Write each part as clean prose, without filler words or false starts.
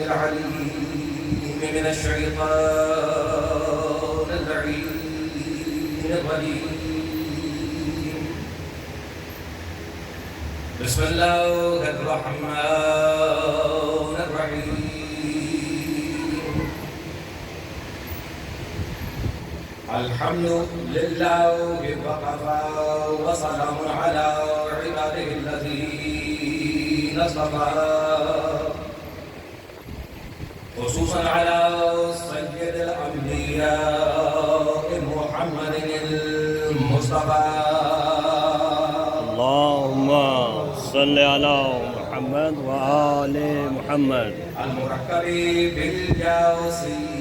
العليم من الشيطان اللعين الرجيم. بسم الله الرحمن الرحيم. الحمد لله وكفى وسلام على عباده الذين اصطفى، خصوصا على سيد الأنبياء محمد المصطفى. اللهم صل على محمد وآل محمد. المركب بالياسين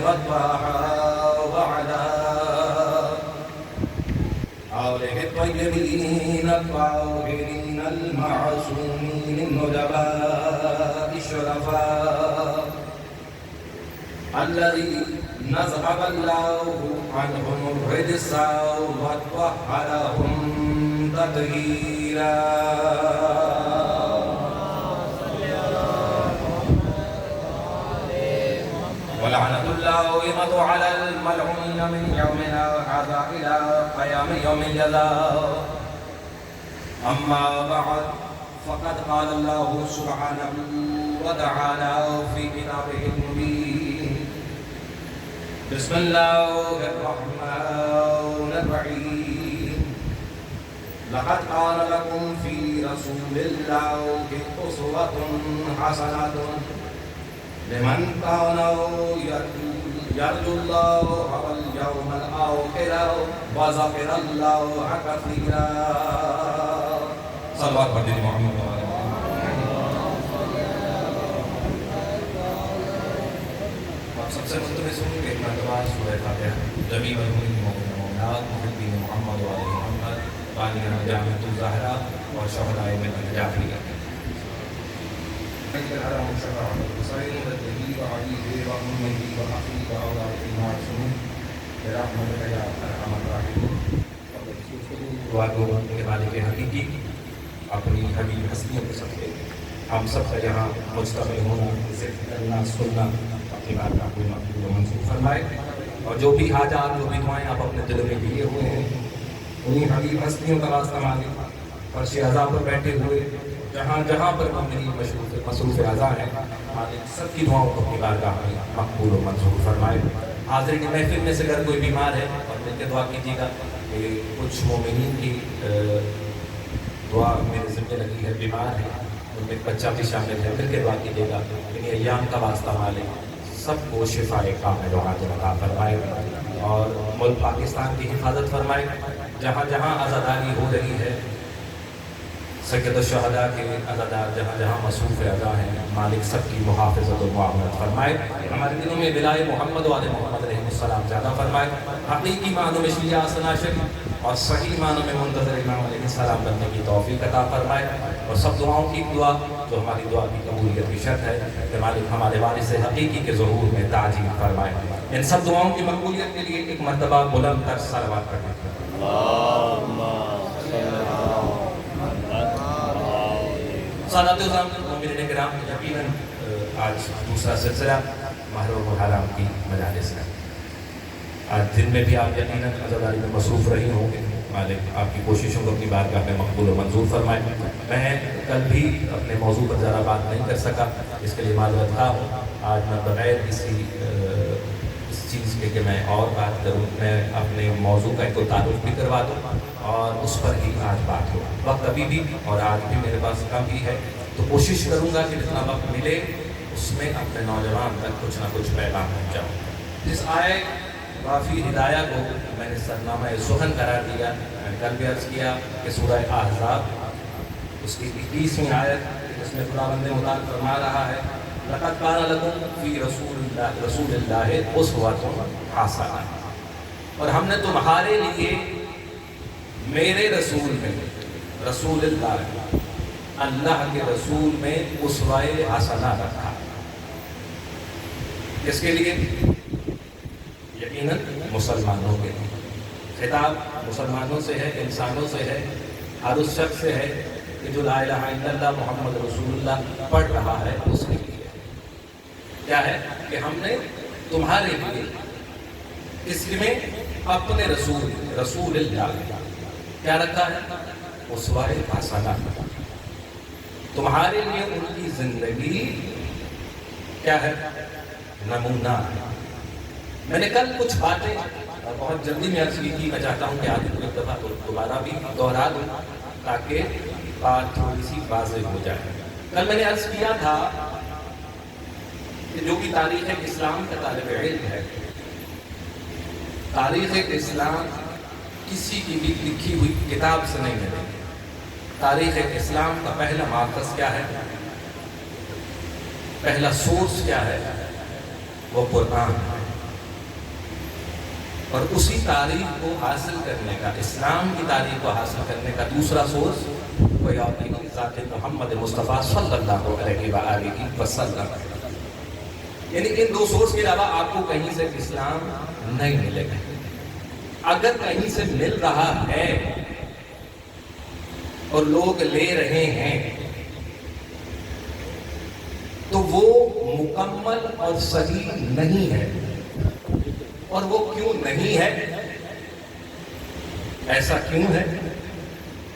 والطه وعلى آله الطيبين الطاهرين المعصومين النجباء الشرفاء الذي نزغ الله عنهم الرجس وطهرهم تطهيرا. ولعنة الله يمض على الملعون من يومنا هذا إلى قيام يوم الجزاء. أما بعد، فقد قال الله سبحانه وتعالى في كتابه المبين: بسم الله الرحمن الرحيم. لقد كان لكم في رسول الله أسوة حسنة لمن كان يرجو الله واليوم الآخر وذكر الله كثيرا. صلوات بردی محمد. آپ سب سے ملتمس ہوں کہ ایک مرتبہ سورہ فاتحہ جمیع المؤمنات محبین محمد و آل محمد بانیان جامعۃ الزہرا اور شہدائے من الجعفری الحرام شرع الحسين ولده وعليه وأمه وأخيه وأولاد المعصومين برحمتك يا أرحم الراحمين. دعا کو کے مالک حقیقی اپنی حبیب ہستیوں کے صدقے ہم سب کا یہاں مجتمع ہونا، ذکر کرنا، سننا اپنی بارگاہ کو مقبول و منظور فرمائے. اور جو بھی حاجات، جو بھی دعائیں آپ اپنے دل میں لیے ہوئے ہیں، انہیں حبیب ہستیوں کا واسطہ مانگے. فرش عزا پر بیٹھے ہوئے جہاں جہاں پر میری مصروف اعضاء ہیں، مالک سب کی دعاؤں کو اپنی بارگاہ میں مقبول و منظور فرمائے. حاضرین محفل میں سے اگر کوئی بیمار ہے اور مل کے دعا کیجیے گا کہ کچھ مومنین کی دعا میرے ذمہ لگی ہے، بیمار ہے، ان میں بچہ بھی شامل ہے، مل کے دعا کیجیے گا. لیکن ایام کا واسطہ مالک سب کو شفاء کامل و عاجل عطا فرمائے اور ملک پاکستان کی حفاظت فرمائے. جہاں جہاں عزاداری ہو رہی ہے، سید الشہداء کے عزادار جہاں جہاں مصروف اعضاء ہیں، مالک سب کی محافظت و معاونت فرمائے. ہمارے دلوں میں ولائے محمد و آل محمد علیہ السلام زیادہ فرمائے. حقیقی معنوں میں شیعہ حسنہ شریف اور صحیح معنوں میں منتظر امام علیہ السلام بننے کی توفیق عطا فرمائے. اور سب دعاؤں کی دعا جو ہماری دعا کی قبولیت کی شرط ہے کہ مالک ہمارے وارث حقیقی کے ظہور میں تعجیل فرمائے. ان سب دعاؤں کی مقبولیت کے لیے ایک مرتبہ بلند تر صلوات پڑھیں. سادات عظام مومنین کرام، یقیناً آج دوسرا سلسلہ ماہ محرم کی مجالس ہے. آج دن میں بھی آپ یقیناً عزاداری میں مصروف رہی ہوں گے. مالک آپ کی کوششوں کو اپنی بارگاہ میں مقبول و منظور فرمائے. میں کل بھی اپنے موضوع پر زیادہ بات نہیں کر سکا، اس کے لیے معذرت خواہ ہوں. آج میں بغیر اس چیز کے کہ میں اور بات کروں، میں اپنے موضوع کا ایک تعارف بھی کروا دوں اور اس پر ہی آج بات ہو. وقت ابھی بھی اور آج بھی میرے پاس کم ہی ہے، تو کوشش کروں گا کہ جتنا وقت ملے اس میں اپنے نوجوان تک کچھ نہ کچھ پیغام پہنچاؤں. جس آئے وافی ہدایہ کو میں نے سرنامہ ذہن قرار دیا. میں نے کل بھی عرض کیا کہ سورہ احزاب اس کی 21ویں آیت اس میں خداوند متعال فرما رہا ہے: لقد كان لكم في رسول اللہ اسوۃ حسنہ. اور ہم نے تمہارے لیے میرے رسول میں، رسول اللہ اللہ کے رسول میں اسوہ حسنہ رکھا. کس کے لیے؟ یقیناً مسلمانوں کے لیے. خطاب مسلمانوں سے ہے، انسانوں سے ہے، ہر اس شخص سے ہے کہ جو لا الہ الا اللہ محمد رسول اللہ پڑھ رہا ہے اس کے لیے. کیا ہے کہ ہم نے تمہارے لیے اس میں اپنے رسول اللہ کیا رکھا ہے؟ اسوہ حسنہ. تمہارے لیے ان کی زندگی کیا ہے؟ نمونہ. میں نے کل کچھ باتیں بہت جلدی میں عرض کی تھی، میں چاہتا ہوں کہ آج ایک دفعہ دوبارہ بھی دوہرا دوں تاکہ بات تھوڑی سی واضح ہو جائے. کل میں نے عرض کیا تھا کہ جو بھی تاریخ اسلام کا طالب علم ہے، تاریخ اسلام کسی کی بھی لکھی ہوئی کتاب سے نہیں ملے. تاریخ اسلام کا پہلا ماخذ کیا ہے؟ پہلا سورس کیا ہے؟ وہ قرآن ہے. اور اسی تاریخ کو حاصل کرنے کا، اسلام کی تاریخ کو حاصل کرنے کا دوسرا سورس کوئی اور نہیں، ذات محمد مصطفیٰ صلی اللہ علیہ وآلہ وسلم. یعنی ان دو سورس کے علاوہ آپ کو کہیں سے اسلام نہیں ملے گا. اگر کہیں سے مل رہا ہے اور لوگ لے رہے ہیں تو وہ مکمل اور صحیح نہیں ہے. اور وہ کیوں نہیں ہے؟ ایسا کیوں ہے؟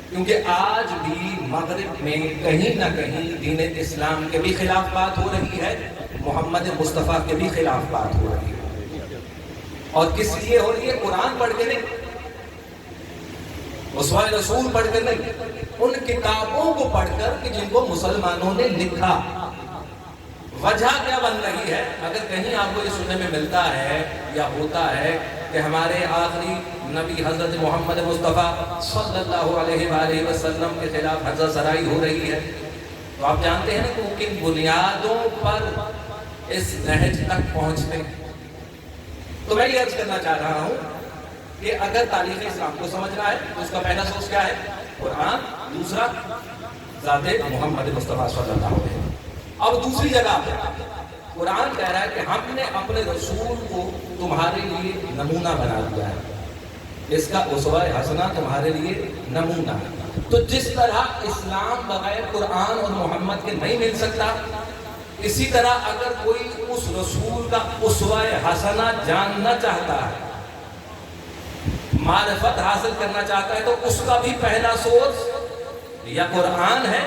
کیونکہ آج بھی مغرب میں کہیں نہ کہیں دین اسلام کے بھی خلاف بات ہو رہی ہے، محمد مصطفیٰ کے بھی خلاف بات ہو رہی ہے. اور کس لیے ہو رہی ہے؟ قرآن پڑھ کے نہیں، اسوہ رسول پڑھ کر نہیں، ان کتابوں کو پڑھ کر کہ جن کو مسلمانوں نے لکھا. وجہ کیا بن رہی ہے؟ اگر کہیں آپ کو یہ سننے میں ملتا ہے یا ہوتا ہے کہ ہمارے آخری نبی حضرت محمد مصطفیٰ صلی اللہ علیہ وآلہ وسلم کے خلاف حضرت سرائی ہو رہی ہے، تو آپ جانتے ہیں کہ وہ کن بنیادوں پر اس نہج تک پہنچتے ہیں. تو میں یہ عرض کرنا چاہ رہا ہوں کہ اگر تاریخ اسلام کو سمجھنا ہے تو اس کا پہلا سورس کیا ہے؟ قرآن. دوسرا ذات محمد مصطفیٰ صلی اللہ علیہ وسلم. اب دوسری جگہ پہ قرآن کہہ رہا ہے کہ ہم نے اپنے رسول کو تمہارے لیے نمونہ بنا دیا ہے، اس کا اسوہ حسنہ تمہارے لیے نمونہ. تو جس طرح اسلام بغیر قرآن اور محمد کے نہیں مل سکتا، اسی طرح اگر کوئی اس رسول کا اسوہ حسنہ جاننا چاہتا ہے، معرفت حاصل کرنا چاہتا ہے، تو اس کا بھی پہلا سورس یا قرآن ہے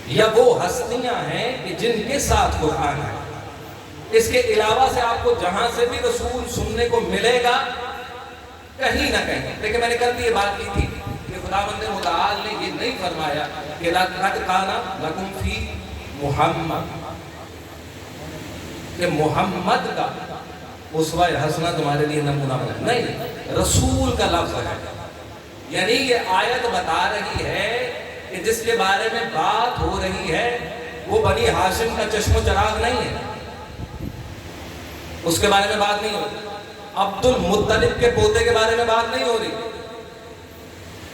یا وہ ہستیاں ہیں کہ جن کے ساتھ قرآن ہے. اس کے علاوہ سے آپ کو جہاں سے بھی رسول سننے کو ملے گا کہیں نہ کہیں. لیکن میں نے کل بھی یہ بات کی تھی کہ خداوند متعال نے یہ نہیں فرمایا کہ لَقَدْ كَانَ لَكُمْ فِي محمد، کہ محمد کا اسوہ حسنہ تمہارے لیے نمونہ بنا. نہیں، رسول کا لفظ ہے. یعنی یہ آیت بتا رہی ہے کہ جس کے بارے میں بات ہو رہی ہے وہ بنی ہاشم کا چشم و چراغ نہیں ہے، اس کے بارے میں بات نہیں ہو رہی. عبد المطلب کے پوتے کے بارے میں بات نہیں ہو رہی،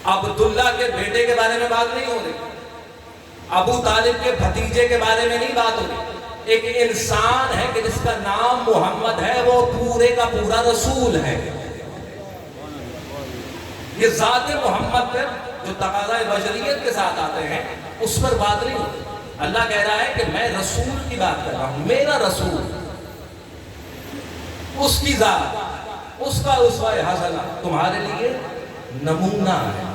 عبداللہ کے بیٹے کے بارے میں بات نہیں ہو رہی، ابو طالب کے بھتیجے کے بارے میں نہیں بات ہو رہی. ایک انسان ہے کہ جس کا نام محمد ہے، وہ پورے کا پورا رسول ہے. یہ ذات محمد پر جو تقاضۂ بشریت کے ساتھ آتے ہیں اس پر بات نہیں ہوتی. اللہ کہہ رہا ہے کہ میں رسول کی بات کر رہا ہوں، میرا رسول، اس کی ذات، اس کا اسوہ حسنہ تمہارے لیے نمونہ ہے.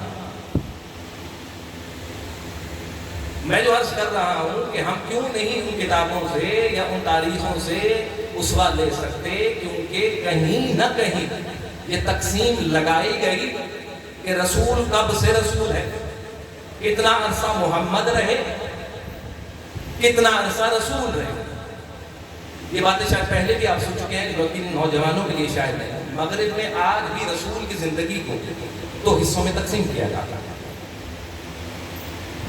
میں جو عرض کر رہا ہوں کہ ہم کیوں نہیں ان کتابوں سے یا ان تاریخوں سے اسوہ لے سکتے، کیونکہ کہیں نہ کہیں یہ تقسیم لگائی گئی کہ رسول کب سے رسول ہے، کتنا عرصہ محمد رہے، کتنا عرصہ رسول رہے. یہ باتیں شاید پہلے بھی آپ سن چکے ہیں، لیکن نوجوانوں کے لیے شاید نہیں. مغرب میں آج بھی رسول کی زندگی کو دو حصوں میں تقسیم کیا جاتا ہے،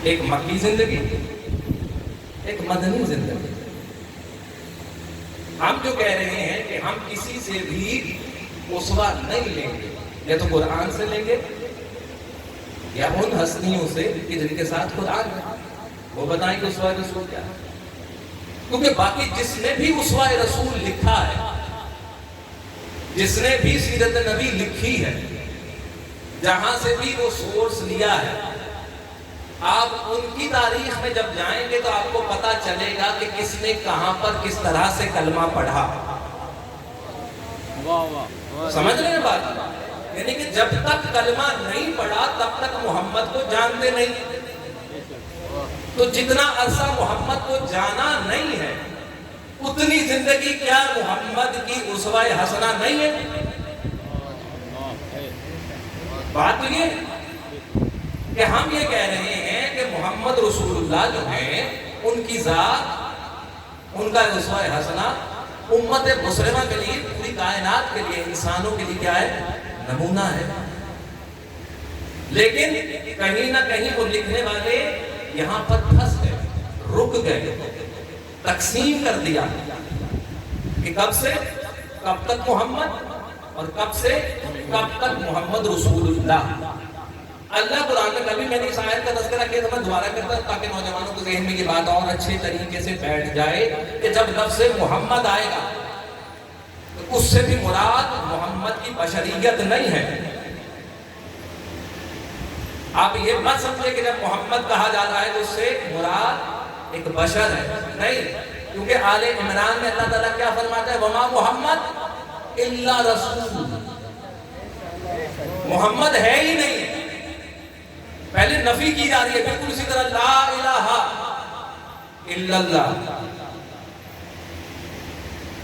ایک مکی زندگی، ایک مدنی زندگی. ہم جو کہہ رہے ہیں کہ ہم کسی سے بھی اسوہ نہیں لیں گے، یا تو قرآن سے لیں گے یا ان ہستیوں سے کہ جن کے ساتھ قرآن ہے، وہ بتائیں کہ اسوہ رسول کیا ہے. کیونکہ باقی جس نے بھی اسوہ رسول لکھا ہے، جس نے بھی سیرت نبی لکھی ہے، جہاں سے بھی وہ سورس لیا ہے، آپ ان کی تاریخ میں جب جائیں گے تو آپ کو پتا چلے گا کہ کس نے کہاں پر کس طرح سے کلمہ پڑھا. سمجھ رہے ہیں بات؟ یعنی کہ جب تک کلمہ نہیں پڑھا تب تک محمد کو جانتے نہیں. تو جتنا عرصہ محمد کو جانا نہیں ہے اتنی زندگی کیا محمد کی اسوہ حسنہ نہیں ہے؟ بات تو یہ کہ ہم یہ کہہ رہے ہیں کہ محمد رسول اللہ جو ہیں ان کی ذات، ان کا اسوہ حسنہ امت مسلمہ کے لیے، پوری کائنات کے لیے، انسانوں کے لیے کیا ہے؟ نمونہ ہے. لیکن کہیں نہ کہیں وہ لکھنے والے یہاں پر پھنس گئے، رک گئے، تقسیم کر دیا کہ کب سے کب تک محمد اور کب سے کب تک محمد رسول اللہ. اللہ قرآن میں کبھی میں نے اس آیت کا تذکرہ کیا تھا، میں دوبارہ کرتا ہوں تاکہ نوجوانوں کے ذہن میں یہ بات اور اچھے طریقے سے بیٹھ جائے کہ جب لفظ محمد آئے گا تو اس سے بھی مراد محمد کی بشریت نہیں ہے. آپ یہ مت سمجھے کہ جب محمد کہا جا رہا ہے تو اس سے مراد ایک بشر ہے، نہیں. کیونکہ آل عمران میں اللہ تعالیٰ کیا فرماتا ہے؟ وما محمد الا رسول. محمد ہے ہی نہیں. پہلے نفی کی جا رہی ہے، بالکل اسی طرح لا الہ الا اللہ.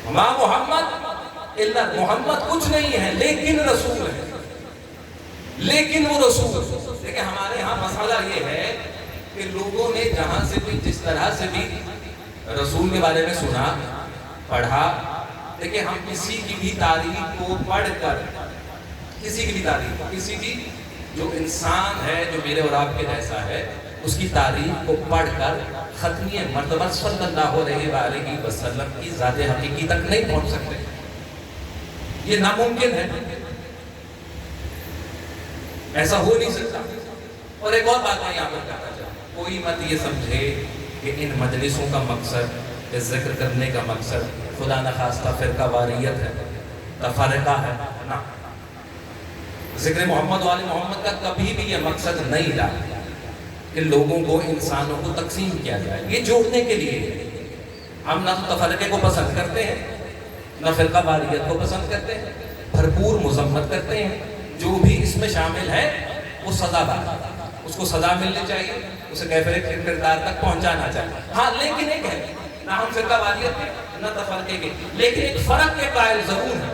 وما محمد الا، محمد کچھ نہیں ہے لیکن رسول ہے. لیکن وہ رسول. دیکھیں ہمارے ہاں مسئلہ یہ ہے کہ لوگوں نے جہاں سے بھی جس طرح سے بھی رسول کے بارے میں سنا، پڑھا. دیکھیں ہم کسی کی بھی تاریخ کو پڑھ کر، کسی کی بھی تاریخ، کسی بھی جو انسان ہے جو میرے اور آپ کے جیسا ہے، اس کی تاریخ کو پڑھ کر ختمی مرتبہ صلی اللہ علیہ وسلم کی ذات حقیقی تک نہیں پہنچ سکتے. یہ ناممکن ہے، ایسا ہو نہیں سکتا. اور ایک اور بات میں یہاں پر کہنا چاہتا ہوں، کوئی مت یہ سمجھے کہ ان مجلسوں کا مقصد، اس ذکر کرنے کا مقصد خدا نخواستہ فرقہ واریت ہے، تفرقہ ہے. نہ، ذکر محمد و آل محمد کا کبھی بھی یہ مقصد نہیں تھا کہ لوگوں کو، انسانوں کو تقسیم کیا جائے. یہ جوڑنے کے لیے ہے. ہم نہ تو تفرقے کو پسند کرتے ہیں، نہ فرقہ واریت کو پسند کرتے ہیں، بھرپور مذمت کرتے ہیں. جو بھی اس میں شامل ہے وہ سزا بات، اس کو سزا ملنی چاہیے، اسے کیفر کردار تک پہنچانا چاہیے. ہاں لیکن ایک ہے، نہ ہم فرقہ واریت کے نہ تفرقے کے، لیکن ایک فرق کے قائل ضرور ہے.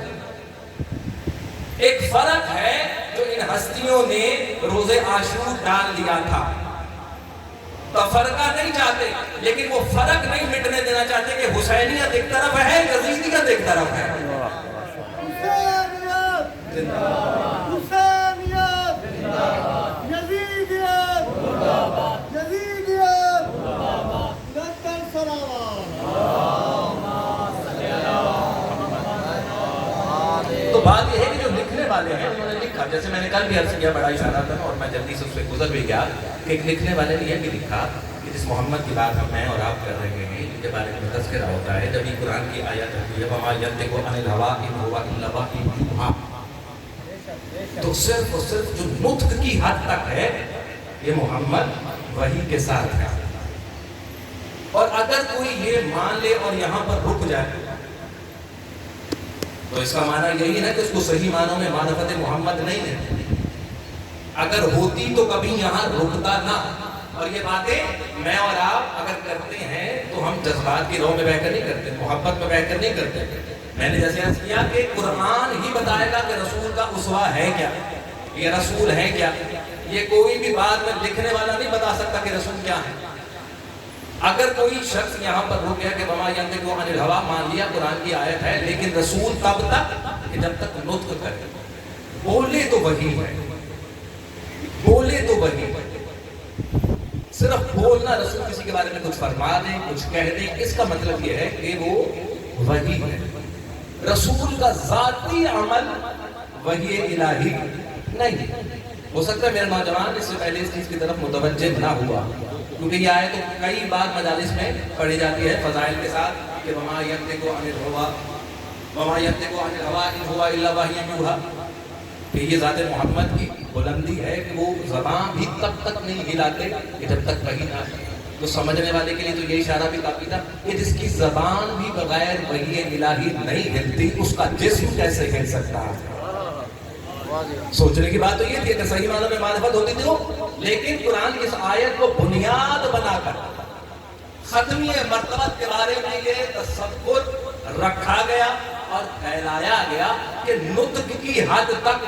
ایک فرق ہے جو ان ہستیوں نے روزے عاشور ڈال دیا تھا. تفرقہ نہیں چاہتے لیکن وہ فرق نہیں مٹنے دینا چاہتے کہ حسینیت ایک طرف ہے، یزیدیت ایک طرف ہے. تو بات یہ ہے کہ جو لکھنے والے ہیں انہوں نے لکھا، جیسے میں نے کل بھی عرض کیا، بڑا اشارہ تھا اور میں جلدی سے اس پہ گزر بھی گیا کہ ایک لکھنے والے نے یہ بھی لکھا کہ جس محمد کی بات میں اور آپ کر رہے ہیں ان کے بارے میں تذکرہ ہوتا ہے جب یہ قرآن کی آیت ہوتی ہے وَمَا يَنطِقُ عَنِ الْهَوَىٰ إِنْ هُوَ إِلَّا وَحْيٌ يُوحَىٰ. تو صرف اور صرف جو نطق کی حد تک ہے یہ محمد وحی کے ساتھ ہے. اور اگر کوئی یہ مان لے اور یہاں پر رک جائے تو اس کا معنی یہی ہے کہ اس کو صحیح معنوں میں معرفت محمد نہیں ہے. اگر ہوتی تو کبھی یہاں رکتا نہ. اور یہ باتیں میں اور آپ اگر کرتے ہیں تو ہم جذبات کی رو میں بہ کر نہیں کرتے، محبت میں بہ کر نہیں کرتے. میں نے جیسے عرض کیا کہ قرآن ہی بتائے گا کہ رسول کا اسوہ ہے کیا، یہ رسول ہے کیا. یہ کوئی بھی بات میں لکھنے والا نہیں بتا سکتا کہ رسول کیا ہے. اگر کوئی شخص یہاں پر ہو گیا کہ وَمَا يَنطِقُ عَنِ الْهَوَىٰ مان لیا قرآن کی آیت ہے، لیکن رسول تب تک کہ جب تک نطق کرے، بولے تو وہی ہے، بولے تو وہی ہے. صرف بولنا، رسول کسی کے بارے میں کچھ فرما دیں، کچھ کہہ دیں، اس کا مطلب یہ ہے کہ وہ وحی ہے. رسول کا ذاتی عمل وحی الہی نہیں. ہو سکتا ہے میرا نوجوان اس سے پہلے اس چیز کی طرف متوجہ نہ ہوا، کیونکہ یہ آیت تو کئی بار مجالس میں پڑھی جاتی ہے فضائل کے ساتھ کہ وَمَا يَنطِقُ عَنِ الْهَوَىٰ إِنْ هُوَ إِلَّا وَحْيٌ يُوحَىٰ. کہ یہ ذات محمد کی بلندی ہے کہ وہ زبان بھی تب تک نہیں ہلاتے کہ جب تک وحی نہ آئے. تو سمجھنے والے کے لیے تو یہ اشارہ بھی کافی تھا کہ جس کی زبان بھی بغیر وحی الہی نہیں ہلتی اس کا جسم کیسے ہل سکتا ہے. سوچنے کی بات تو یہ تھی کہ صحیح معنوں میں معرفت ہوتی تھی وہ، لیکن قرآن کی اس آیت کو بنیاد بنا کر ختمی مرتبت کے بارے میں یہ تصور رکھا گیا اور پھیلایا گیا کہ نطق کی حد تک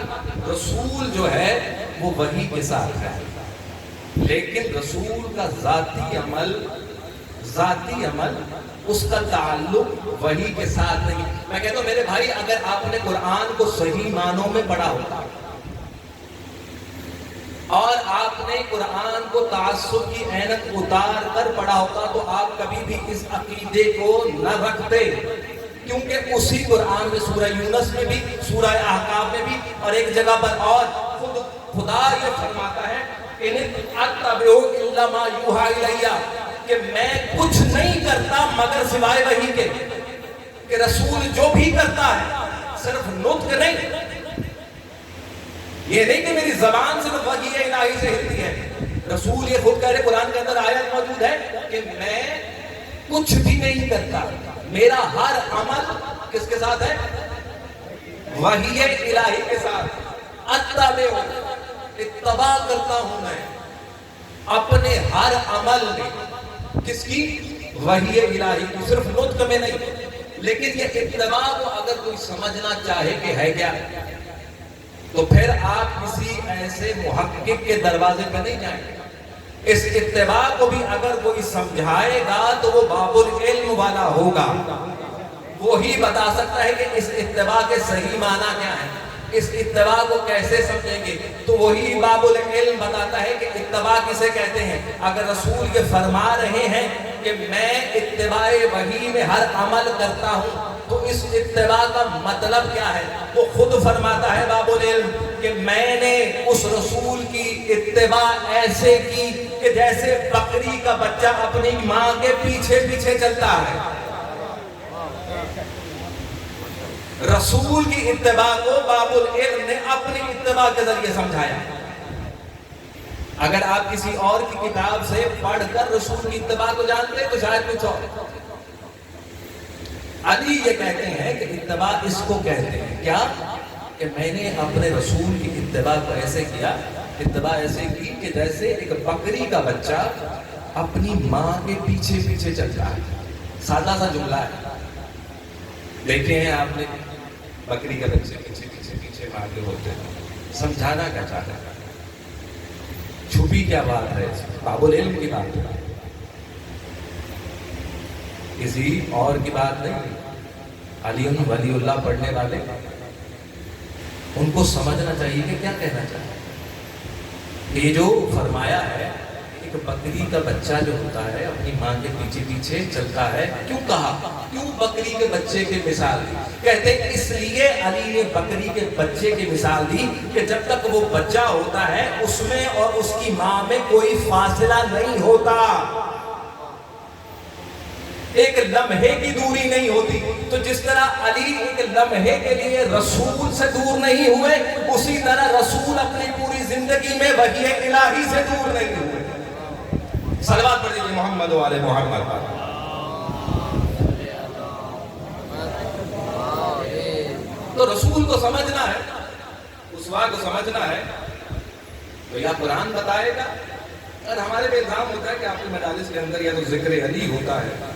رسول جو ہے وہ وحی کے ساتھ ہے، لیکن رسول کا ذاتی عمل اس کا تعلق وحی کے ساتھ نہیں. میں کہتا ہوں میرے بھائی، اگر آپ نے قرآن کو صحیح معنوں میں پڑھا ہوتا اور آپ نے قرآن کو تعصب کی عینک اتار کر پڑھا ہوتا تو آپ کبھی بھی اس عقیدے کو نہ رکھتے، کیونکہ اسی قرآن میں سورہ یونس میں بھی، سورہ احقاف میں بھی اور ایک جگہ پر اور خدا یہ فرماتا ہے ان اتبع الا ما یوحی الی، کہ میں کچھ نہیں کرتا مگر سوائے وحی کے. کہ رسول جو بھی کرتا ہے صرف نطق نہیں، یہ نہیں کہ میری زبان صرف وحی الہی سے ہلتی ہے. رسول یہ خود کہہ رہے، قرآن کے اندر آیت موجود ہے کہ میں کچھ بھی نہیں کرتا، میرا ہر عمل کس کے ساتھ ہے؟ وحی الہی کے ساتھ. اتباع کرتا ہوں میں اپنے ہر عمل میں کس کی؟ وحی الہی کی، صرف نطق میں نہیں. لیکن یہ اتباع کو اگر کوئی سمجھنا چاہے کہ ہے کیا، تو پھر آپ کسی ایسے محقق کے دروازے پہ نہیں جائیں. اس اتباع کو بھی اگر کوئی سمجھائے گا تو وہ باب العلم والا ہوگا، وہی بتا سکتا ہے کہ اس اتباع کے صحیح معنی کیا ہے، اس اتباع کو کیسے سمجھیں گے. تو وہی باب العلم بتاتا ہے کہ اتباع کسے کہتے ہیں. اگر رسول یہ فرما رہے ہیں کہ میں اتباع وحی میں ہر عمل کرتا ہوں تو اس اتباع کا مطلب کیا ہے؟ وہ خود فرماتا ہے باب العلم کہ میں نے اس رسول کی اتباع ایسے کی کہ جیسے بکری کا بچہ اپنی ماں کے پیچھے پیچھے چلتا ہے. رسول کی اتباع کو باب العلم نے اپنی اتباع کے ذریعے سمجھایا. اگر آپ کسی اور کی کتاب سے پڑھ کر رسول کی اتباع کو جانتے تو شاید کچھ اور. علی یہ کہتے ہیں کہ اتباع اس کو کہتے ہیں کیا، کہ میں نے اپنے رسول کی اتباع کو ایسے کیا، اتباع ایسے کی کہ جیسے ایک بکری کا بچہ اپنی ماں کے پیچھے پیچھے چلتا ہے. سادہ سا جملہ ہے، دیکھتے ہیں آپ نے بکری کے بچے پیچھے پیچھے پیچھے بھاگے ہوتے ہیں. سمجھانا کیا چاہتا ہے؟ چھپی کیا بات ہے؟ باب العلم کی بات ہے، کسی اور کی بات نہیں. علی ولی اللہ پڑھنے والے ان کو سمجھنا چاہیے کہ کیا کہنا چاہیے. یہ جو فرمایا ہے ایک بکری کا بچہ جو ہوتا ہے اپنی ماں کے پیچھے پیچھے چلتا ہے، کیوں کہا؟ کیوں بکری کے بچے کی مثال دی؟ کہتے ہیں اس لیے علی نے بکری کے بچے کی مثال دی کہ جب تک وہ بچہ ہوتا ہے اس میں اور اس کی ماں میں کوئی فاصلہ نہیں ہوتا، ایک لمحے کی دوری نہیں ہوتی. تو جس طرح علی ایک لمحے کے لیے رسول سے دور نہیں ہوئے، اسی طرح رسول اپنی پوری زندگی میں وحی الہی سے دور نہیں ہوئے. صلوات پڑھ دیجیے محمد و آل محمد. تو رسول کو سمجھنا ہے، اسوا کو سمجھنا ہے تو یا قرآن بتائے گا. اور ہمارے پہ الزام ہوتا ہے کہ آپ کی مجالس کے اندر یا تو ذکر علی ہوتا ہے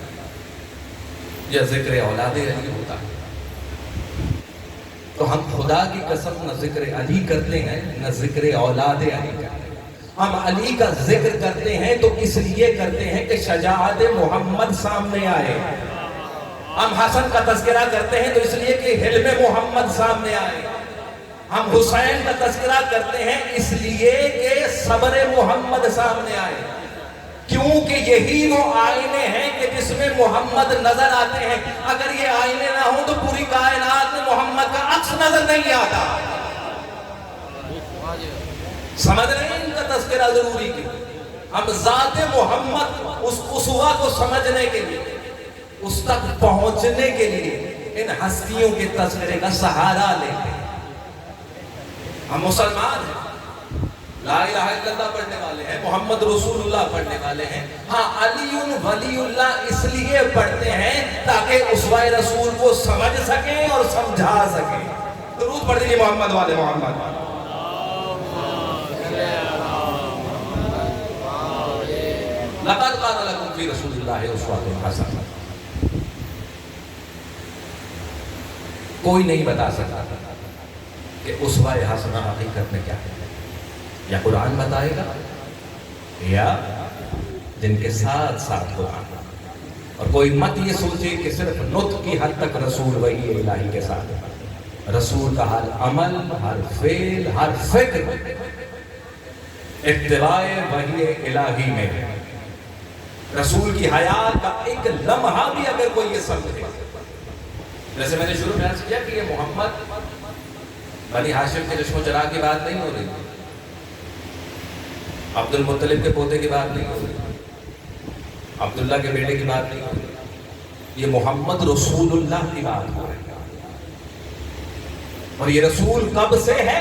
یا ذکر اولاد علی ہوتا ہے، تو ہم خدا کی قسم نہ ذکر علی کرتے ہیں نہ ذکر اولاد علی کرتے ہیں. ہم علی کا ذکر کرتے ہیں تو اس لیے کرتے ہیں کہ شجاعت محمد سامنے آئے. ہم حسن کا تذکرہ کرتے ہیں تو اس لیے کہ حلم محمد سامنے آئے. ہم حسین کا تذکرہ کرتے ہیں اس لیے کہ صبر محمد سامنے آئے. کیونکہ یہی وہ آئینے ہیں کہ جس میں محمد نظر آتے ہیں. اگر یہ آئینے نہ ہوں تو پوری کائنات میں محمد کا عکس نظر نہیں آتا. سمجھ رہے ہیں؟ ان کا تذکرہ ضروری کی. ہم ذات محمد اس اسوا کو سمجھنے کے لیے، اس تک پہنچنے کے لیے ان ہستیوں کے تذکرے کا سہارا لیتے ہیں. ہم مسلمان ہیں، لا الہ الا اللہ پڑھنے والے ہیں، محمد رسول اللہ پڑھنے والے ہیں. ہاں علی ولی اللہ اس لیے پڑھتے ہیں تاکہ اسوہ رسول کو سمجھ سکیں اور سمجھا سکیں. درود پڑھ دیجیے محمد والے محمد. لقد کان لکم فی رسول اللہ اسوۃ حسنہ. کوئی نہیں بتا سکتا کہ اسوہ حسنہ حقیقت میں کیا ہے. یا قرآن بتائے گا یا جن کے ساتھ ساتھ قرآن. اور کوئی مت یہ سوچے کہ صرف نطق کی حد تک رسول وحی الہی کے ساتھ ہے. رسول کا ہر عمل، ہر فعل، ہر فکر اتباع وحی الہی میں ہے. رسول کی حیات کا ایک لمحہ بھی اگر کوئی یہ سمجھے، جیسے میں نے شروع میں عرض کیا کہ یہ محمد بنی ہاشم کے چشم و چراغ کی بات نہیں ہو رہی، عبد المطلب کے پوتے کی بات نہیں ہو رہی، عبداللہ کے بیٹے کی بات نہیں ہو رہی. یہ محمد رسول اللہ کی بات ہو رہی ہے. اور یہ رسول کب سے ہے؟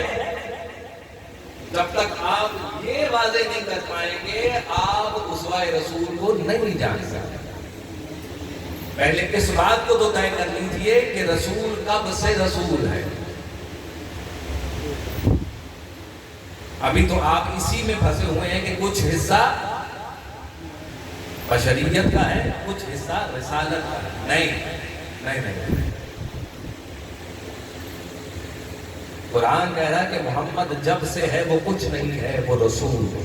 جب تک آپ یہ واضح نہیں کر پائیں گے آپ اسوہ رسول کو نہیں جان سکتے. پہلے اس بات کو تو طے کر لیجئے کہ رسول کب سے رسول ہے. ابھی تو آپ اسی میں پھنسے ہوئے ہیں کہ کچھ حصہ بشریت کا ہے، کچھ حصہ رسالت کا ہے. نہیں. قرآن کہہ رہا ہے کہ محمد جب سے ہے وہ کچھ نہیں ہے، وہ رسول ہے.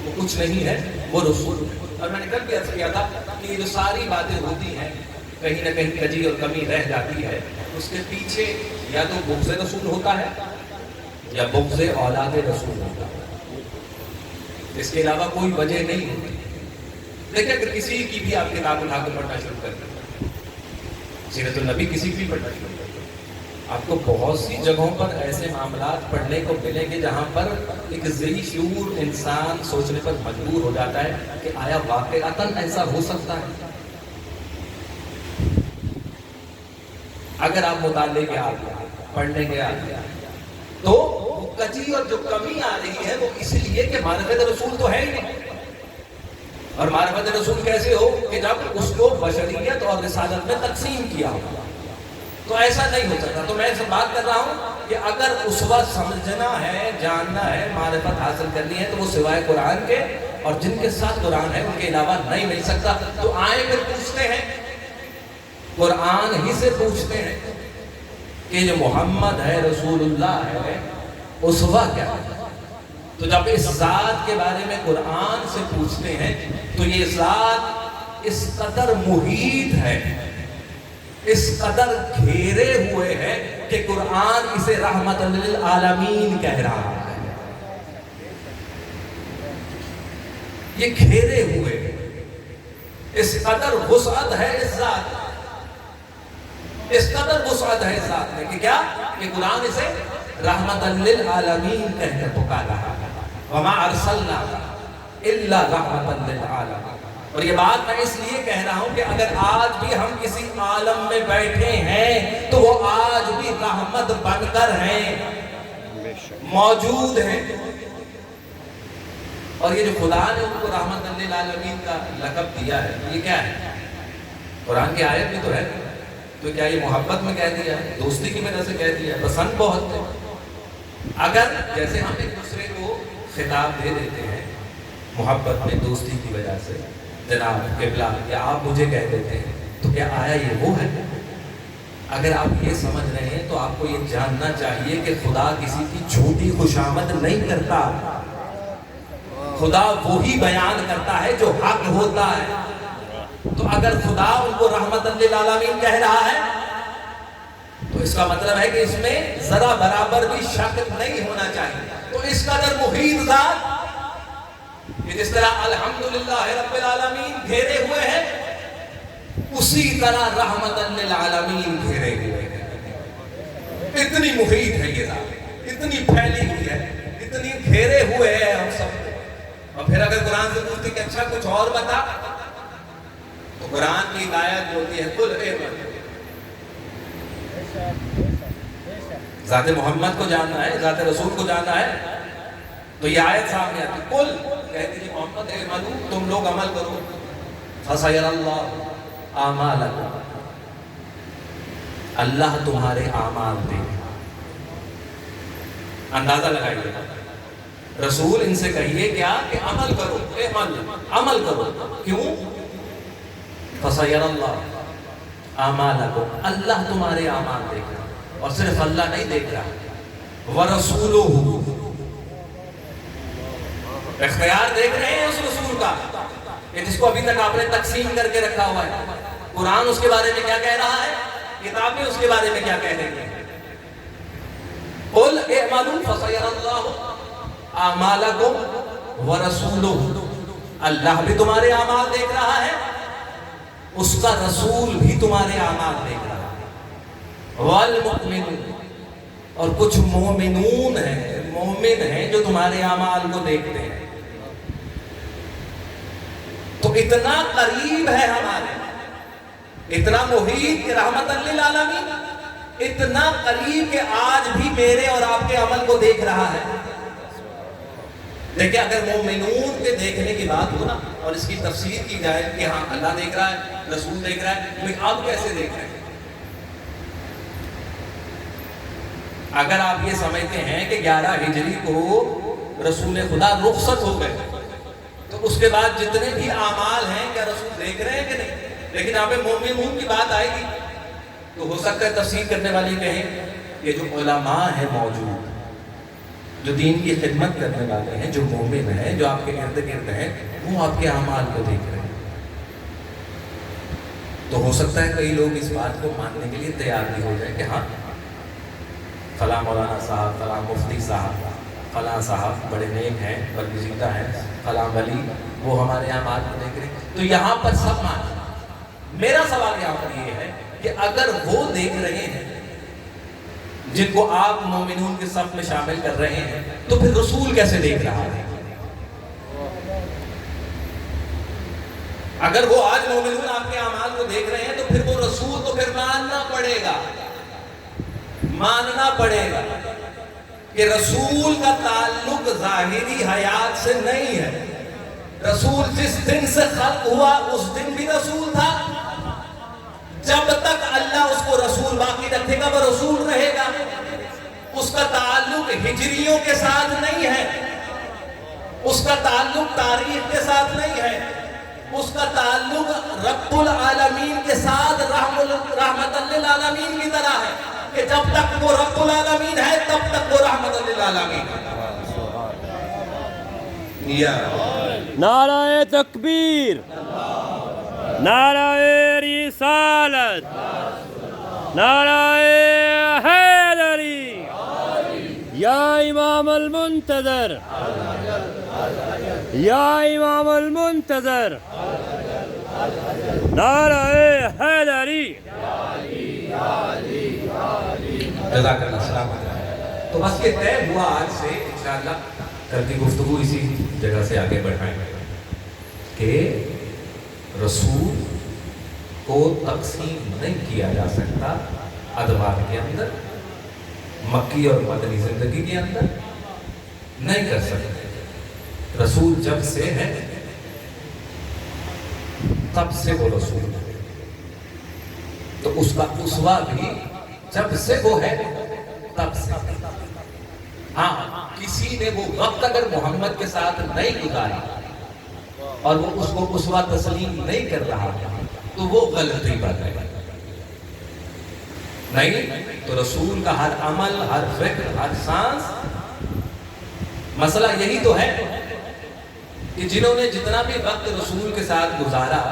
وہ کچھ نہیں ہے، وہ رسول ہے. اور میں نے کل بھی عرض کیا تھا کہ یہ جو ساری باتیں ہوتی ہیں کہیں نہ کہیں کجی اور کمی رہ جاتی ہے. اس کے پیچھے یا تو بغض رسول ہوتا ہے یا بغض اولاد رسول ہوتا ہے. اس کے علاوہ کوئی وجہ نہیں ہوتی. دیکھیں اگر کسی کی بھی آپ کتاب اٹھا کر پڑھنا شروع کر دیں، سیرت النبی کسی کی بھی پڑھنا شروع کر دیں، آپ کو بہت سی جگہوں پر ایسے معاملات پڑھنے کو ملیں گے جہاں پر ایک ذی شعور انسان سوچنے پر مجبور ہو جاتا ہے کہ آیا واقعتاً ایسا ہو سکتا ہے. اگر آپ مطالعے کے آگے پڑھنے کے آگے تو وہ کجی اور جو کمی آ رہی ہے وہ اس لیے کہ معرفت رسول تو ہے ہی نہیں. اور معرفت رسول کیسے ہو کہ جب اس کو بشریت اور رسالت میں تقسیم کیا ہو. تو ایسا نہیں ہو سکتا. تو میں اس بات کر رہا ہوں کہ اگر اسوہ سمجھنا ہے، جاننا ہے، معرفت حاصل کرنی ہے تو وہ سوائے قرآن کے اور جن کے ساتھ قرآن ہے ان کے علاوہ نہیں مل سکتا. تو آئے پھر پوچھتے ہیں، قرآن ہی سے پوچھتے ہیں کہ جو محمد ہے، رسول اللہ ہے، اسوہ کیا ہے؟ تو جب اس ذات کے بارے میں قرآن سے پوچھتے ہیں تو یہ ذات اس قدر محیط ہے، اس قدر گھیرے ہوئے ہے کہ قرآن اسے رحمت للعالمین کہہ رہا ہے. یہ گھیرے ہوئے اس قدر وسعت ہے اس ذات، اس قدر وسعت ہے اس ذات میں کہ کیا کہ قرآن اسے رحمت للعالمین کہہ کر پکار رہا ہے. وما ارسلنا الا رحمت للعالمین. اور یہ بات میں اس لیے کہہ رہا ہوں کہ اگر آج بھی ہم کسی عالم میں بیٹھے ہیں تو وہ آج بھی رحمت بن کر ہیں، موجود ہیں. اور یہ جو خدا نے ان کو رحمت للعالمین کا لقب دیا ہے یہ کیا ہے؟ قرآن کی آیت میں تو ہے. تو کیا یہ محبت میں کہہ دیا ہے، دوستی کی وجہ سے کہہ دیا ہے، پسند بہت ہے؟ اگر جیسے ہم ایک دوسرے کو خطاب دے دیتے ہیں محبت میں، دوستی کی وجہ سے، جناب قبلہ یا آپ مجھے کہہ دیتے ہیں، تو کیا آیا یہ وہ ہے؟ اگر آپ یہ سمجھ رہے ہیں تو آپ کو یہ جاننا چاہیے کہ خدا کسی کی جھوٹی خوشامد نہیں کرتا. خدا وہی بیان کرتا ہے جو حق ہوتا ہے. تو اگر خدا ان کو رحمت للعالمین کہہ رہا ہے تو اس کا مطلب ہے کہ اس میں ذرا برابر بھی شک نہیں ہونا چاہیے. تو اس قدر محیط ذات کہ جس طرح الحمدللہ رب العالمین گھیرے ہوئے ہیں اسی طرح رحمت للعالمین گھیرے ہوئے ہیں. اتنی محیط ہے یہ ذات، اتنی پھیلی ہوئی ہے، اتنی گھیرے ہوئے ہیں ہم سب. اور پھر اگر قرآن سے پوچھتے کہ اچھا کچھ اور بتا تو قرآن کی آیت ہوتی ہے قل ذات محمد کو جاننا ہے، ذات رسول کو جاننا ہے، تو یہ آیت سامنے آتی ہے، قل کہہ دیجیے محمد اعملوا، تم لوگ عمل کرو، فسیر اللہ اعمالکم، اللہ تمہارے اعمال دیکھے. اندازہ لگائیے، رسول ان سے کہیے کیا کہ عمل کرو، عمل کرو. کیوں؟ فسیر اللہ اعمالکم، اللہ تمہارے اعمال دیکھ رہا. اور صرف اللہ نہیں دیکھ رہا، ورسولہ، اختیار دیکھ رہے ہیں اس رسول کا کہ جس کو ابھی تک آپ نے تقسیم کر کے رکھا ہوا ہے. قرآن اس کے بارے میں کیا کہہ رہا ہے، کتابیں اس کے بارے میں کیا کہہ رہی ہیں. قل اعملوا فسیر اللہ اعمالکم ورسولہ، اللہ بھی تمہارے اعمال دیکھ رہا ہے، اس کا رسول بھی تمہارے اعمال دیکھ رہا ہے. والمؤمنون، اور کچھ مومنون ہیں، مومن ہیں جو تمہارے اعمال کو دیکھتے ہیں. تو اتنا قریب ہے ہمارے، اتنا محیط کہ رحمت للعالمین، اتنا قریب کہ آج بھی میرے اور آپ کے عمل کو دیکھ رہا ہے. دیکھیں اگر مومنون کے دیکھنے کی بات ہو نا اور اس کی تفسیر کی جائے کہ ہاں اللہ دیکھ رہا ہے، رسول دیکھ رہا ہے، لیکن آپ کیسے دیکھ رہے ہیں؟ اگر آپ یہ سمجھتے ہیں کہ 11 ہجری کو رسول خدا رخصت ہو گئے تو اس کے بعد جتنے بھی اعمال ہیں کیا رسول دیکھ رہے ہیں کہ نہیں؟ لیکن یہاں پہ مومنون کی بات آئے گی تو ہو سکتا ہے تفسیر کرنے والی کہیں کہ جو علماء ہیں موجود، جو دین کی خدمت کرنے والے ہیں، جو مومن ہیں، جو آپ کے ارد گرد ہیں، وہ آپ کے اعمال کو دیکھ رہے ہیں. تو ہو سکتا ہے کئی لوگ اس بات کو ماننے کے لیے تیار بھی ہو جائیں کہ ہاں فلاں مولانا صاحب، فلاں مفتی صاحب، فلاں صاحب بڑے نیک ہیں، برگزیدہ ہیں، فلاں ولی، وہ ہمارے اعمال کو دیکھ رہے ہیں. تو یہاں پر سب مانیں. میرا سوال یہاں پر یہ ہے کہ اگر وہ دیکھ رہے ہیں جن کو آپ مومنون کے صف میں شامل کر رہے ہیں، تو پھر رسول کیسے دیکھ رہا ہے؟ اگر وہ آج مومنون آپ کے اعمال کو دیکھ رہے ہیں تو پھر وہ رسول تو پھر ماننا پڑے گا کہ رسول کا تعلق ظاہری حیات سے نہیں ہے. رسول جس دن سے خلق ہوا اس دن بھی رسول تھا. جب تک اللہ اس کو رسول باقی رکھے گا وہ رسول رہے گا. اس کا تعلق ہجریوں کے ساتھ نہیں ہے، اس کا تعلق تاریخ کے ساتھ نہیں ہے، اس کا تعلق رب العالمین کے ساتھ رحمت للعالمین کی طرح ہے کہ جب تک وہ رب العالمین ہے تب تک وہ رحمت للعالمین ہے. نعرہ تکبیر، نعرہ رسالت، نعرہ حیدری، یا امام المنتظر، یا امام المنتظر، نعرہ حیدری. جزاک اللہ، السلام علیکم. تو بس یہ طے ہوا آج سے انشاءاللہ کل کی گفتگو اسی جگہ سے آگے بڑھائیں گے کہ رسول کو تقسیم نہیں کیا جا سکتا ادوار کے اندر، مکی اور مدنی زندگی کے اندر نہیں کر سکتے. رسول جب سے ہے تب سے وہ رسول ہے، تو اس کا اسوہ بھی جب سے وہ ہے تب سے. ہاں کسی نے وہ وقت اگر محمد کے ساتھ نہیں گزارا اور وہ اس کو اسوہ تسلیم نہیں کر رہا تو وہ غلطی بات ہے. نہیں تو رسول کا ہر عمل، ہر فکر، ہر سانس، مسئلہ یہی تو ہے کہ جنہوں نے جتنا بھی وقت رسول کے ساتھ گزارا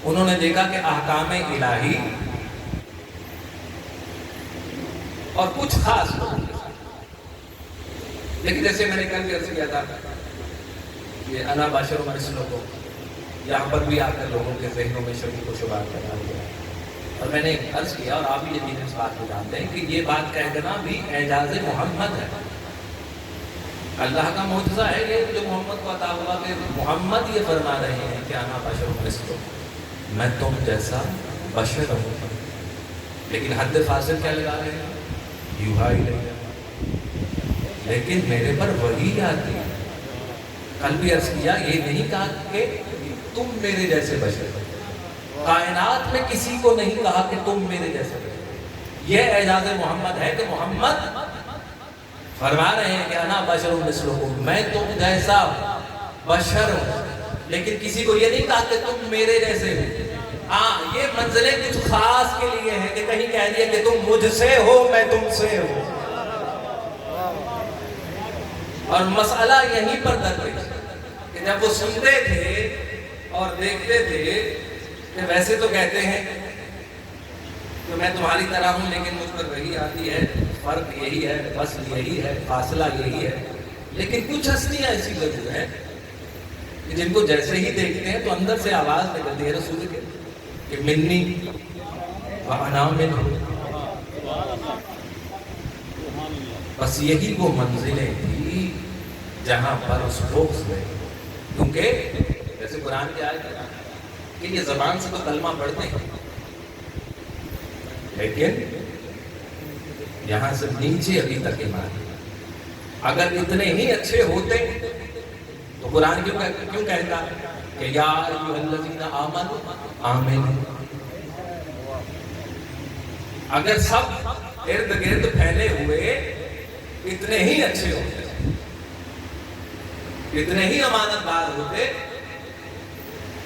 انہوں نے دیکھا کہ احکام الہی اور کچھ خاص لوگ، لیکن جیسے میں نے کل بھی عرض کیا تھا یہ انا بشر مثلکم، یہاں پر بھی آ کر لوگوں کے ذہنوں میں شک و شبہات پیدا ہوا. اور میں نے عرض کیا اور آپ بھی یقیناً اس بات کو جانتے ہیں کہ یہ بات کہہ دینا بھی اعجاز محمد ہے، اللہ کا معجزہ ہے یہ جو محمد کو عطا ہوا کہ محمد یہ فرما رہے ہیں کہ انا بشر مثلکم، میں تم جیسا بشر ہوں. لیکن حد فاصل کیا لگا رہے ہیں؟ یوحا الیہ، لیکن میرے پر وحی آتی ہے۔ کل بھی عرض کیا، یہ نہیں کہا کہ تم میرے جیسے بشر، کائنات میں کسی کو نہیں کہا کہ تم میرے جیسے بشر۔ یہ اعجاز محمد ہے کہ محمد فرما رہے ہیں کہ انا بشر مثلکم، میں تم جیسا بشر ہوں، لیکن کسی کو یہ نہیں کہا کہ تم میرے جیسے ہو۔ ہاں، یہ منزلیں کچھ خاص کے لیے ہیں کہ کہیں کہہ دیا کہ تم مجھ سے ہو، میں تم سے ہوں۔ اور مسئلہ یہیں پر درپیش ہے کہ جب وہ سنتے تھے اور دیکھتے تھے کہ ویسے تو کہتے ہیں کہ میں تمہاری طرح ہوں لیکن مجھ پر وہی آتی ہے، فرق یہی ہے، فصل یہی ہے، فاصلہ یہی ہے، لیکن کچھ ہستیاں ایسی ضرور ہیں کہ جن کو جیسے ہی دیکھتے ہیں تو اندر سے آواز نکلتی ہے رسول کے کہ منی وانا منہ۔ بس یہی وہ منزلیں تھی جہاں پر اس بغض میں، کیونکہ جیسے قرآن کی آیت ہے کہ یہ زبان سے تو کلمہ پڑھتے ہیں لیکن یہاں سے نیچے ابھی تک ایمان۔ اگر اتنے ہی اچھے ہوتے تو قرآن کیوں کہتا کہ یا ایھا الذین آمنوا آمنوا۔ اگر سب ارد گرد پھیلے ہوئے اتنے ہی اچھے ہوتے، اتنے ہی امانت دار ہوتے،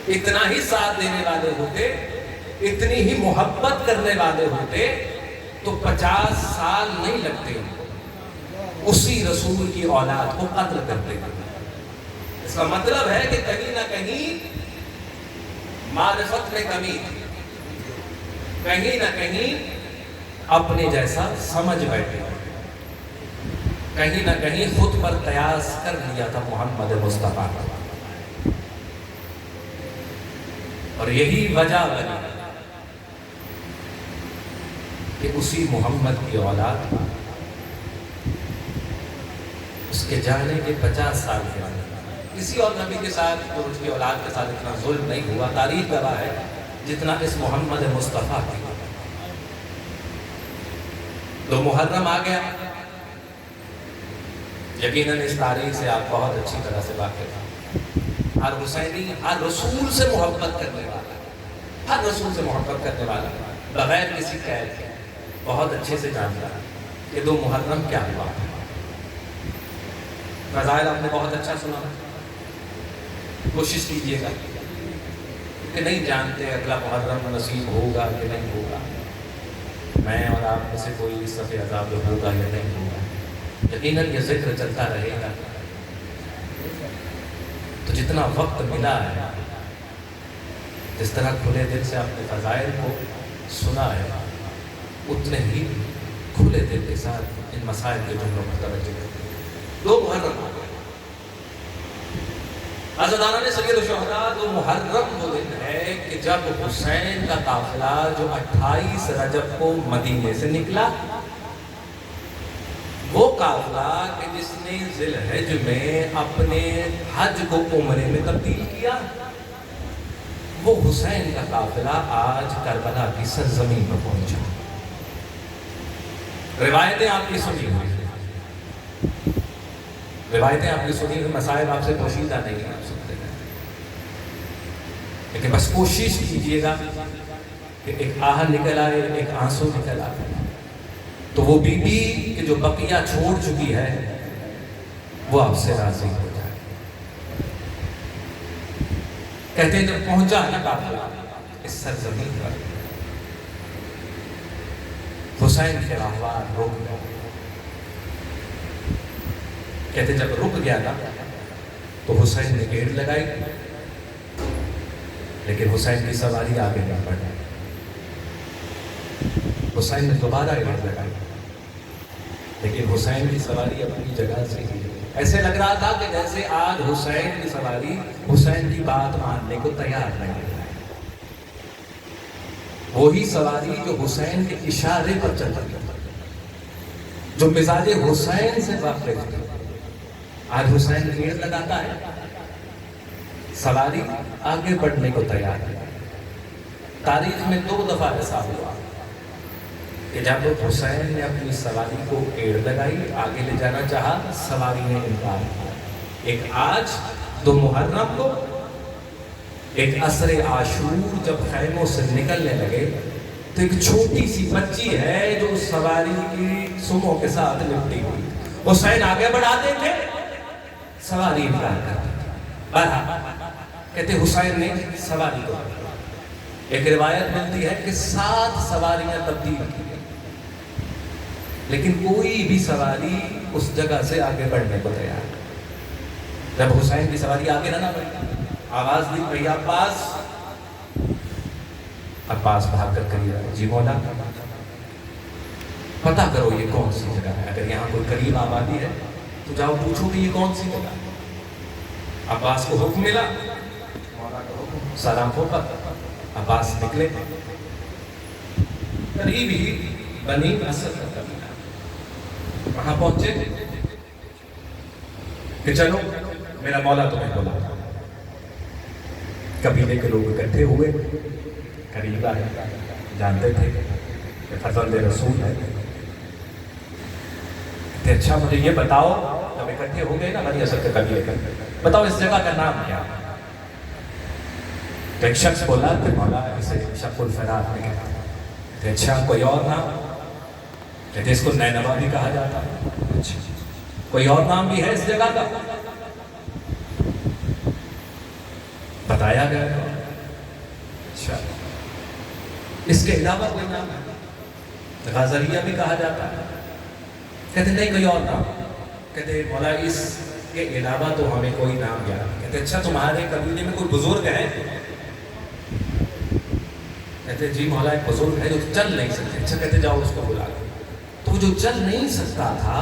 اتنا ہی ساتھ دینے والے ہوتے، اتنی ہی محبت کرنے والے ہوتے تو 50 سال نہیں لگتے اسی رسول کی اولاد کو قتل کرتے۔ اس کا مطلب ہے کہ کہیں نہ کہیں معرفت میں کمی تھی، کہیں نہ کہیں اپنے جیسا سمجھ بیٹھے، کہیں نہ کہیں خود پر قیاس کر لیا تھا محمد مصطفیٰ۔ اور یہی وجہ بنی کہ اسی محمد کی اولاد اس کے جانے کے 50 سال کے بعد کسی اور نبی کے ساتھ اور اس کی اولاد کے ساتھ اتنا ظلم نہیں ہوا، تاریخ گواہ ہے، جتنا اس محمد مصطفیٰ کی۔ تو محرم آ گیا، یقیناً اس تاریخ سے آپ بہت اچھی طرح سے واقف ہیں۔ ہر حسینی ہر رسول سے محبت کرنے والا، ہر رسول سے محبت کرنے والا بغیر کسی قید کے بہت اچھے سے جانتا ہے کہ 2 محرم کیا ہوا۔ فضائل آپ نے بہت اچھا سنا، کوشش کیجیے گا کہ نہیں جانتے اگلا محرم نصیب ہوگا کہ نہیں ہوگا، میں اور آپ میں سے کوئی اس صفحے عذاب ہوگا یا نہیں ہوگا، یقیناً یہ ذکر چلتا رہے گا۔ تو جتنا وقت ملا ہے، جس طرح کھلے دل سے آپ نے فضائل کو سنا ہے، اتنے ہی کھلے دل کے ساتھ ان مسائل کے جملوں پر توجہ کریں۔ 2 محرم عزاداران سید الشہداء، 2 محرم وہ دن ہے کہ جب حسین کا قافلہ جو 28 رجب کو مدینے سے نکلا، وہ قافلہ کہ جس نے ذی الحج میں اپنے حج کو عمرے میں تبدیل کیا، وہ حسین کا قافلہ آج کربلا کی سرزمین پر پہنچا۔ روایتیں آپ کی سنی ہوئی، روایتیں آپ کی سنی ہوئی، مسائل آپ سے پوشیدہ نہیں ہیں، آپ سنتے ہیں، لیکن بس کوشش کیجیے گا کہ ایک آہ نکل آئے، ایک آنسو نکل آئے، تو وہ بی بی کہ جو بقیہ چھوڑ چکی ہے وہ آپ سے راضی ہو جائے۔ کہتے ہیں جب پہنچا نا قافلہ اس سرزمین پر، حسین کے راہوار رک گئے۔ کہتے جب رک گیا نا تو حسین نے گیٹ لگائی، لیکن حسین کی سواری آگے نہ بڑھی۔ حسین نے دوبارہ گیٹ لگائی، لیکن حسین کی سواری اپنی جگہ سے ہی۔ ایسے لگ رہا تھا کہ جیسے آج حسین کی سواری حسین کی بات ماننے کو تیار نہیں ہے۔ وہی سواری جو حسین کے اشارے پر چل رہی ہے، جو مزاج حسین سے واقف ہے، آج حسین گیٹ لگاتا ہے، سواری آگے بڑھنے کو تیار ہے۔ تاریخ میں 2 دفعہ ایسا ہوا کہ جب حسین نے اپنی سواری کو ایڑ لگائی، آگے لے جانا چاہا، سواری نے انکار کیا۔ ایک آج 2 محرم کو، ایک عصر عاشور جب خیموں سے نکلنے لگے تو ایک چھوٹی سی بچی ہے جو اس سواری کی سموں کے ساتھ لپٹی ہوئی، حسین آگے بڑھاتے تھے، سواری انکار کرتی تھی۔ بہرحال کہتے حسین نے سواری کو، ایک روایت ملتی ہے کہ 7 سواریاں تبدیل کی گئی، لیکن کوئی بھی سواری اس جگہ سے آگے بڑھنے کو تیار نہیں۔ جب حسین کی سواری آگے نہ بڑھی، آواز دی بھیا عباس۔ عباس بھاگ کر قریب آئے، جی مولا پتہ کرو یہ کون سی جگہ ہے، اگر یہاں کوئی قریب آبادی ہے تو جاؤ پوچھو کہ یہ کون سی جگہ ہے۔ عباس کو حکم ملا، مولا کا حکم، سلام ہوگا۔ عباس نکلے، قریب ہی بنی اسد کا قبیلہ، وہاں پہنچے کہ چلو میرا مولا تمہیں بلا۔ قبیلے کے لوگ اکٹھے ہوئے، قریب آئے، جانتے تھے کہ فرزند رسول ہے۔ کہ اچھا مجھے یہ بتاؤ، جب اکٹھے ہو گئے نا بنی اسد کے قبیلے کا، بتاؤ اس جگہ کا نام کیا؟ تو ایک شخص بولا کہ مولا اسے شق الفرات میں کہتے ہیں۔ کہ اچھا کوئی اور نام؟ کہتے اس کو نینوا بھی کہا جاتا ہے۔ اچھا کوئی اور نام بھی ہے اس جگہ کا؟ بتایا گیا ہے۔ اچھا اس کے علاوہ کوئی نام ہے؟ غازریہ بھی کہا جاتا ہے۔ کہتے نہیں کوئی اور نام۔ کہتے مولا اس کے علاوہ تو ہمیں کوئی نام یاد نہیں۔ کہتے اچھا تمہارے قبیلے میں کوئی بزرگ ہے؟ کہتے جی مولا ایک بزرگ ہے جو چل نہیں سکتے۔ اچھا کہتے جاؤ اس کو بلا لو۔ تو جو چل نہیں سکتا تھا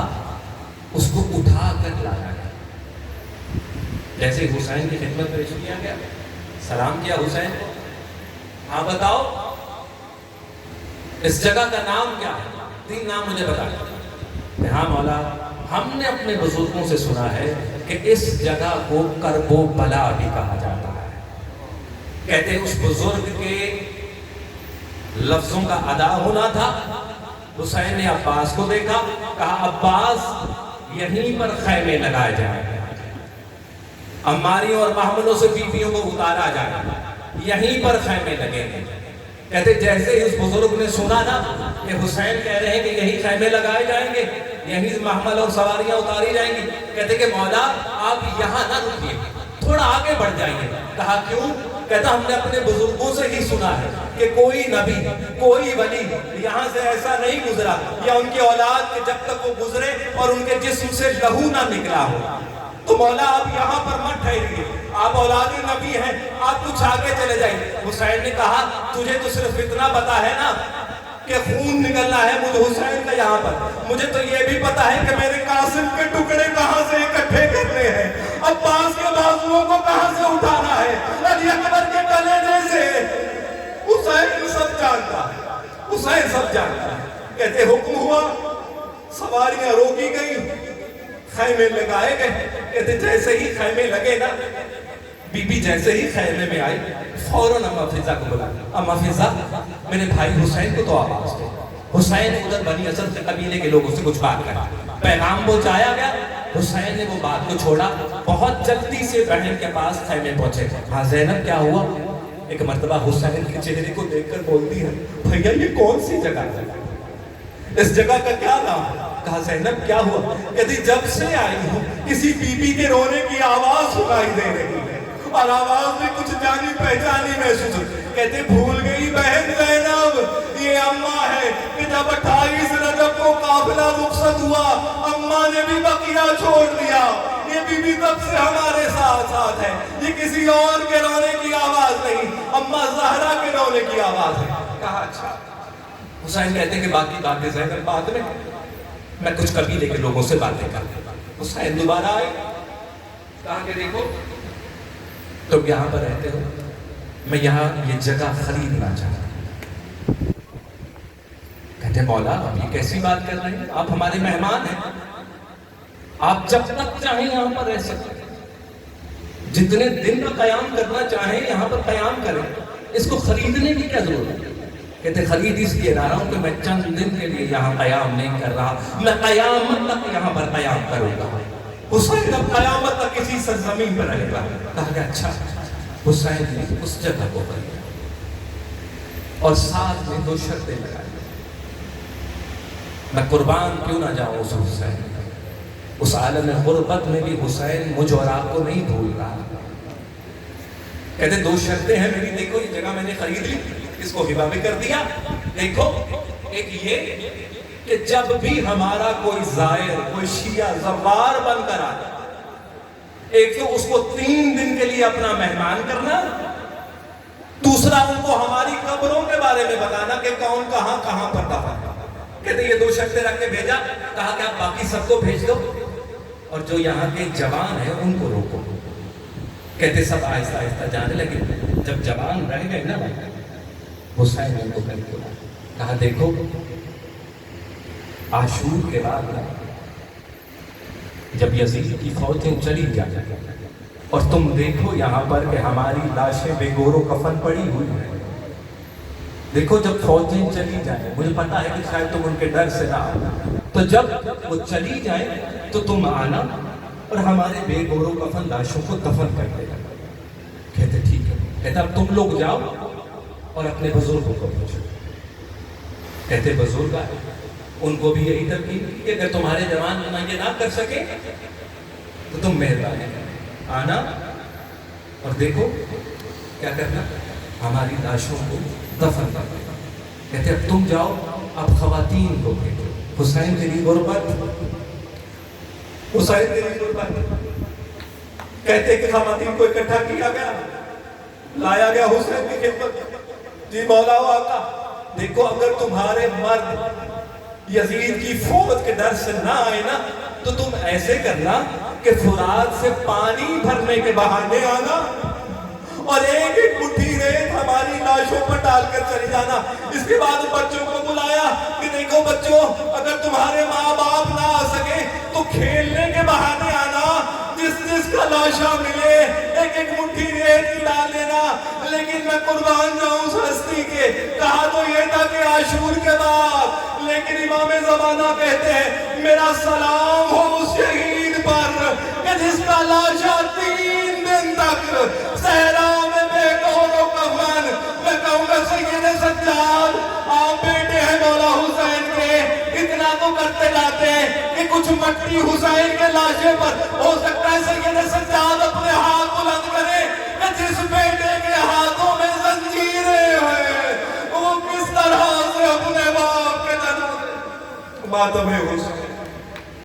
اس کو اٹھا کر لایا گیا، جیسے حسین کی خدمت پیش کیا گیا، سلام کیا حسین کو، ہاں بتاؤ اس جگہ کا نام کیا ہے؟ 3 نام مجھے بتا کہ ہاں مولا ہم نے اپنے بزرگوں سے سنا ہے کہ اس جگہ کو کرب و بلا بھی کہا جاتا ہے۔ کہتے اس بزرگ کے لفظوں کا ادا ہونا تھا۔ حسین نے عباس کو دیکھا، کہا عباس یہیں پر خیمے لگائے جائیں، عماریوں اور محملوں سے بیویوں کو اتارا جائے، یہیں پر خیمے لگے ہیں۔ کہتے جیسے ہی اس بزرگ نے سنا نا کہ حسین کہہ رہے ہیں کہ یہیں خیمے لگائے جائیں گے، یہیں محمل اور سواریاں اتاری جائیں گی، کہتے کہ مولا آپ یہاں نہ رکیے، تھوڑا آگے بڑھ جائیے۔ کہا کیوں؟ کہتا ہم نے اپنے بزرگوں سے ہی سنا ہے کہ کوئی نبی کوئی ولی یہاں سے ایسا نہیں گزرا یا ان کی اولاد کے جب تک وہ گزرے اور ان کے جسم سے لہو نہ نکلا ہو، تو مولا آپ یہاں پر مت ٹھہریے، آپ اولاد نبی ہیں، آپ کچھ آگے چلے جائیں۔ حسین نے کہا تجھے تو صرف اتنا پتا ہے نا کہ خون نکلنا ہے مجھے حسین کا یہاں پر، مجھے تو یہ بھی پتا ہے کہ میرے قاسم کے ٹکڑے کہاں سے اکٹھے کرنے ہیں، عباس کے بازوؤں کو کہاں سے اٹھانا ہے، علی اکبر کے کلیجے سے۔ حسین سب جانتا ہے، حسین سب جانتا ہے۔ کہتے حکم ہوا، سواریاں روکی گئی، خیمے لگائے گئے۔ کہتے جیسے ہی خیمے لگے نا، بی بی جیسے ہی خیمے میں آئی، فوراً اما فضا کو بلا، اما فضا میرے بھائی حسین کو تو آواز دو۔ حسین ادھر بنی اسد کے قبیلے کے لوگوں سے کچھ بات کرا، پیغام پہنچایا گیا۔ حسین نے وہ بات کو چھوڑا، بہت جلدی سے بہن کے پاس خیمے پہنچے۔ ہاں زینب کیا ہوا؟ ایک مرتبہ حسین کے چہرے کو دیکھ کر بولتی ہے بھیا یہ کون سی جگہ ہے، اس جگہ کا کیا نام ہے؟ کہا زینب کیا ہوا؟ کہتی جب سے آئی ہوں کسی بی بی کے رونے کی آواز سنائی دے رہی ہے اور آواز میں کچھ جانی پہچانی محسوس ہو۔ کہتے بھول گئی بہن زینب یہ اماں ہے کہ جب 28 رجب کو قافلہ رخصت ہوا اماں نے بھی بقیہ چھوڑ دیا، یہ بی بی تب سے ہمارے ساتھ ہے، یہ کسی اور کے رونے کی آواز نہیں، اماں زہرا کے رونے کی آواز ہے۔ کہا اچھا۔ حسین کہتے ہیں کہ باقی باتیں زینب بعد میں کچھ قبیلے کے لوگوں سے باتیں کرتا۔ حسین دوبارہ آئے، کہا کہ دیکھو تم یہاں پر رہتے ہو، میں یہاں یہ جگہ خریدنا چاہتا ہوں۔ کہتے مولا آپ یہ کیسی بات کر رہے ہیں، آپ ہمارے مہمان ہیں، آپ جب تک چاہیں یہاں پر رہ سکتے ہیں، جتنے دن کا قیام کرنا چاہیں یہاں پر قیام کریں، اس کو خریدنے کی کیا ضرورت ہے؟ کہتے خرید اس لیے لا رہا ہوں کہ میں چند دن کے لیے یہاں قیام نہیں کر رہا، میں قیامت تک یہاں پر قیام کروں گا۔ حسین اب قیامت تک کسی سرزمین پر رہے گا۔ کہا کہ اچھا۔ حسین نے اس جگہ کو کر لیا اور ساتھ میں 2 شرطیں لگائی، میں قربان کیوں نہ جاؤں اس حسین، اس عالم غربت میں بھی حسین مجھ اور آپ کو نہیں بھول رہا۔ کہتے 2 شرطیں ہیں میری، دیکھو یہ جگہ میں نے خرید لی، اس کو ہبہ بھی کر دیا۔ دیکھو ایک یہ کہ جب بھی ہمارا کوئی زائر، کوئی شیعہ زوار بن کر آئے، ایک تو اس کو 3 دن کے لیے اپنا مہمان کرنا، دوسرا ان کو ہماری قبروں کے بارے میں بتانا کہ کون کہاں کہاں پر دفن ہے۔ کہتے یہ 2 شرطیں رکھ کے بھیجا، کہا کہ آپ باقی سب کو بھیج دو اور جو یہاں کے جوان ہیں ان کو روکو۔ کہتے سب آہستہ آہستہ جانے لگے، جب جوان رہ گئے نا حسین ان کو کہا دیکھو عاشور کے بعد جب یزید کی فوجیں چلی جائیں اور تم دیکھو یہاں پر کہ ہماری لاشیں بے گور و کفن پڑی ہوئی ہیں، دیکھو جب فوجیں چلی جائیں، مجھے پتا ہے کہ شاید تم ان کے ڈر سے نہ آنا، تو جب وہ چلی جائیں تو تم آنا اور ہمارے بے گور و کفن لاشوں کو دفن کر دینا۔ کہتے ٹھیک ہے۔ کہتا اب تم لوگ جاؤ اور اپنے بزرگوں کو پوچھو۔ کہتے بزرگ آئے، ان کو بھی یہی ترکیب کہ اگر تمہارے جوان یہ نہ کر سکے تو تم مہربانی آنا اور دیکھو کیا کرنا، ہماری لاشوں کو دفن کر دینا۔ کہتے اب تم جاؤ، اب خواتین کو بھیجو۔ حسین تیری غربت، حسین تیری غربت۔ کہتے کہ خواتین کو اکٹھا کیا گیا، لایا گیا حسین کی خدمت۔ جی مولا و آقا دیکھو اگر تمہارے مرد یزید کی فوج کے ڈر سے نہ آئے نا تو تم ایسے کرنا کہ فرات سے پانی بھرنے کے بہانے آنا اور ایک ایک مٹھی ریت ہماری لاشوں پر ڈال کر چلی جانا۔ اس کے بعد بچوں کو بلایا کہ دیکھو بچوں اگر تمہارے ماں باپ نہ آ سکے تو کھیلنے کے بہانے آنا، جس کا لاشا ملے ایک ایک مٹھی ریت کی ڈال دینا۔ لیکن میں قربان جاؤں اس ہستی کے، کہا تو یہ تھا کہ عاشور کے بعد، لیکن امام زمانہ کہتے ہیں میرا سلام ہو اس شہید پر کہ جس کا لاشا 3 دن تک صحرا میں بے گور و کفن۔ میں کہوں گا سید سجاد آپ بیٹے ہیں مولا حسین کے، اتنا تو کرتے جاتے ہیں کہ کچھ مٹی حسین کے لاشے پر، ہو سکتا ہے سید سجاد اپنے ہاتھ بلند کرے کہ جس بیٹے کے ہاتھوں میں زنجیریں ہیں وہ کس طرح سے اپنے باپ کے جنازے ماتم حسین